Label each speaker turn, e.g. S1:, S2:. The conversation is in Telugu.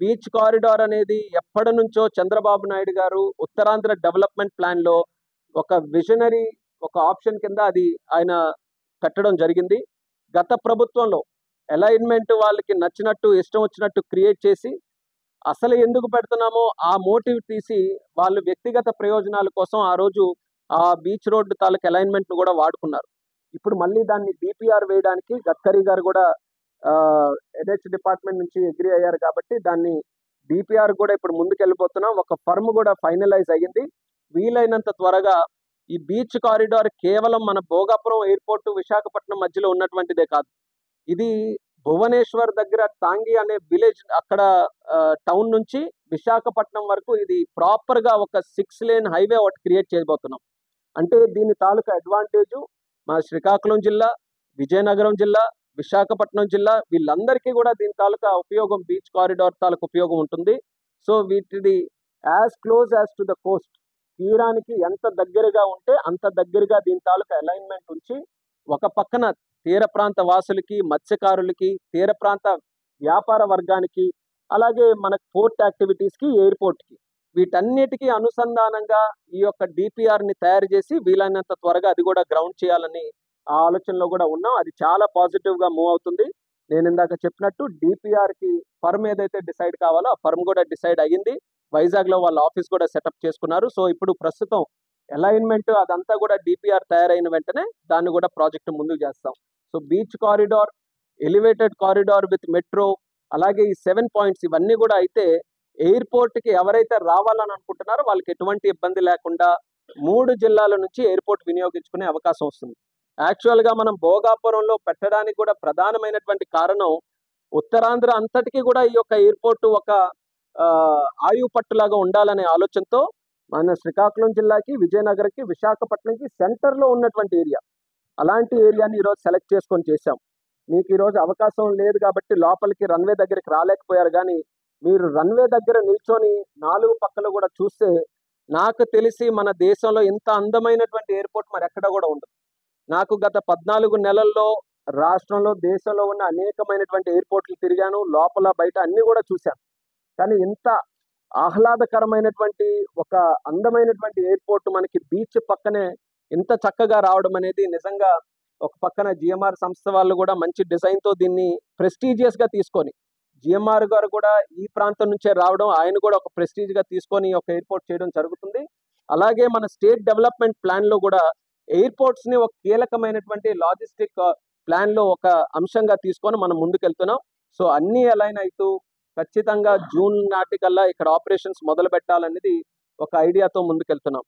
S1: బీచ్ కారిడార్ అనేది ఎప్పటి నుంచో చంద్రబాబు నాయుడు గారు ఉత్తరాంధ్ర డెవలప్మెంట్ ప్లాన్లో ఒక విజనరీ ఒక ఆప్షన్ కింద అది ఆయన పెట్టడం జరిగింది. గత ప్రభుత్వంలో అలైన్మెంట్ వాళ్ళకి నచ్చినట్టు ఇష్టం వచ్చినట్టు క్రియేట్ చేసి అసలు ఎందుకు పెడుతున్నామో ఆ మోటివ్ తీసి వాళ్ళు వ్యక్తిగత ప్రయోజనాల కోసం ఆ రోజు ఆ బీచ్ రోడ్డు తాలూకు అలైన్మెంట్ను కూడా వాడుకున్నారు. ఇప్పుడు మళ్ళీ దాన్ని డిపిఆర్ వేయడానికి గడ్కరీ గారు కూడా ఎన్హెచ్ డిపార్ట్మెంట్ నుంచి అగ్రి అయ్యారు కాబట్టి దాన్ని డిపిఆర్ కూడా ఇప్పుడు ముందుకెళ్ళిపోతున్నాం. ఒక ఫర్మ్ కూడా ఫైనలైజ్ అయ్యింది. వీలైనంత త్వరగా ఈ బీచ్ కారిడార్ కేవలం మన భోగాపురం ఎయిర్పోర్ట్ విశాఖపట్నం మధ్యలో ఉన్నటువంటిదే కాదు. ఇది భువనేశ్వర్ దగ్గర టాంగి అనే విలేజ్ అక్కడ టౌన్ నుంచి విశాఖపట్నం వరకు ఇది ప్రాపర్గా ఒక 6 లేన్ హైవే ఒకటి క్రియేట్ చేయబోతున్నాం. అంటే దీని తాలూకా అడ్వాంటేజు మా శ్రీకాకుళం జిల్లా, విజయనగరం జిల్లా, విశాఖపట్నం జిల్లా వీళ్ళందరికీ కూడా దీని తాలూకా ఉపయోగం బీచ్ కారిడార్ తాలూకా ఉపయోగం ఉంటుంది. సో వీటిది as close as to the coast, తీరానికి ఎంత దగ్గరగా ఉంటే అంత దగ్గరగా దీని తాలూకా అలైన్మెంట్ ఉంచి ఒక పక్కన తీర ప్రాంత వాసులకి, మత్స్యకారులకి, తీర ప్రాంత వ్యాపార వర్గానికి, అలాగే మన పోర్ట్ యాక్టివిటీస్కి, ఎయిర్పోర్ట్కి వీటన్నిటికీ అనుసంధానంగా ఈ యొక్క డిపిఆర్ని తయారు చేసి వీలైనంత త్వరగా అది కూడా గ్రౌండ్ చేయాలని ఆ ఆలోచనలో కూడా ఉన్నాం. అది చాలా పాజిటివ్గా మూవ్ అవుతుంది. నేను ఇందాక చెప్పినట్టు డిపిఆర్కి ఫర్మ్ ఏదైతే డిసైడ్ కావాలో ఆ ఫర్మ్ కూడా డిసైడ్ అయ్యింది. వైజాగ్లో వాళ్ళ ఆఫీస్ కూడా సెటప్ చేసుకున్నారు. సో ఇప్పుడు ప్రస్తుతం అలైన్మెంట్ అదంతా కూడా డిపిఆర్ తయారైన వెంటనే దాన్ని కూడా ప్రాజెక్టు ముందుకు చేస్తాం. So beach corridor, elevated corridor with metro, అలాగే ఈ 7 పాయింట్స్ ఇవన్నీ కూడా అయితే ఎయిర్పోర్ట్కి ఎవరైతే రావాలని అనుకుంటున్నారో వాళ్ళకి ఎటువంటి ఇబ్బంది లేకుండా 3 జిల్లాల నుంచి ఎయిర్పోర్ట్ వినియోగించుకునే అవకాశం వస్తుంది. యాక్చువల్గా మనం భోగాపురంలో పెట్టడానికి కూడా ప్రధానమైనటువంటి కారణం ఉత్తరాంధ్ర అంతటికీ కూడా ఈ యొక్క ఎయిర్పోర్ట్ ఒక ఆయువు పట్టులాగా ఉండాలనే ఆలోచనతో మన శ్రీకాకుళం జిల్లాకి, విజయనగరంకి, విశాఖపట్నంకి సెంటర్లో ఉన్నటువంటి ఏరియా, అలాంటి ఏరియాని ఈరోజు సెలెక్ట్ చేసుకొని చేశాం. మీకు ఈరోజు అవకాశం లేదు కాబట్టి లోపలికి రన్వే దగ్గరికి రాలేకపోయారు. కానీ మీరు రన్వే దగ్గర నిల్చొని 4 పక్కలు కూడా చూస్తే నాకు తెలిసి మన దేశంలో ఇంత అందమైనటువంటి ఎయిర్పోర్ట్ మరి ఎక్కడ కూడా ఉండదు. నాకు గత 14 నెలల్లో రాష్ట్రంలో, దేశంలో ఉన్న అనేకమైనటువంటి ఎయిర్పోర్ట్లు తిరిగాను, లోపల బయట అన్ని కూడా చూశాను. కానీ ఇంత ఆహ్లాదకరమైనటువంటి ఒక అందమైనటువంటి ఎయిర్పోర్ట్ మనకి బీచ్ పక్కనే ఇంత చక్కగా రావడం అనేది నిజంగా ఒక పక్కన జిఎంఆర్ సంస్థ వాళ్ళు కూడా మంచి డిజైన్తో దీన్ని ప్రెస్టీజియస్గా తీసుకొని, జిఎంఆర్ గారు కూడా ఈ ప్రాంతం నుంచే రావడం, ఆయన కూడా ఒక ప్రెస్టీజ్గా తీసుకొని ఒక ఎయిర్పోర్ట్ చేయడం జరుగుతుంది. అలాగే మన స్టేట్ డెవలప్మెంట్ ప్లాన్లో కూడా ఎయిర్పోర్ట్స్ని ఒక కీలకమైనటువంటి లాజిస్టిక్ ప్లాన్లో ఒక అంశంగా తీసుకొని మనం ముందుకెళ్తున్నాం. సో అన్నీ అలైన్ అవుతూ ఖచ్చితంగా జూన్ నాటికల్లా ఇక్కడ ఆపరేషన్స్ మొదలు పెట్టాలనేది ఒక ఐడియాతో ముందుకెళ్తున్నాం.